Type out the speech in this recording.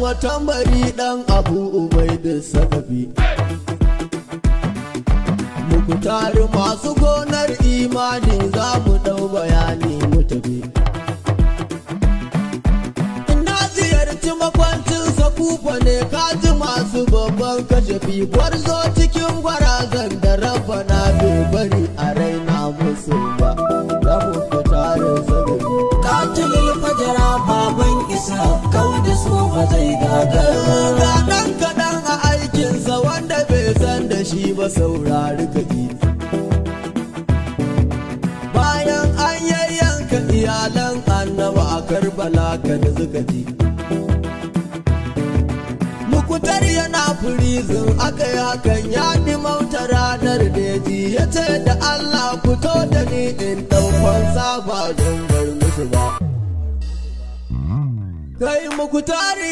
wa tambari dan Abu Ubaidu Sakafi. Muku tari masu gonar imani za mu dau bayani mu tafi. Ina ziyarci makwancinsa Kufa ne kaji masu babban kashafi. Gwarzo cikin gwarazan da Rabbana bai bari a raina musu ba. Za mu tare Sakafi. Katilil fajara baban isa kau da su ba zai gagara. Ga ɗan kaɗan a aikinsa wanda bai san da shi ba saurari kaji. Bayan an yayyanka iyalan Annaba a Karbala kan suka ji. Mukutar yana firizin aka yi hakan ya mauta ranar da ya ji. Ya ce da Allah fito da ni in ɗaukwan saba don bar musu ba. Kai Mukutari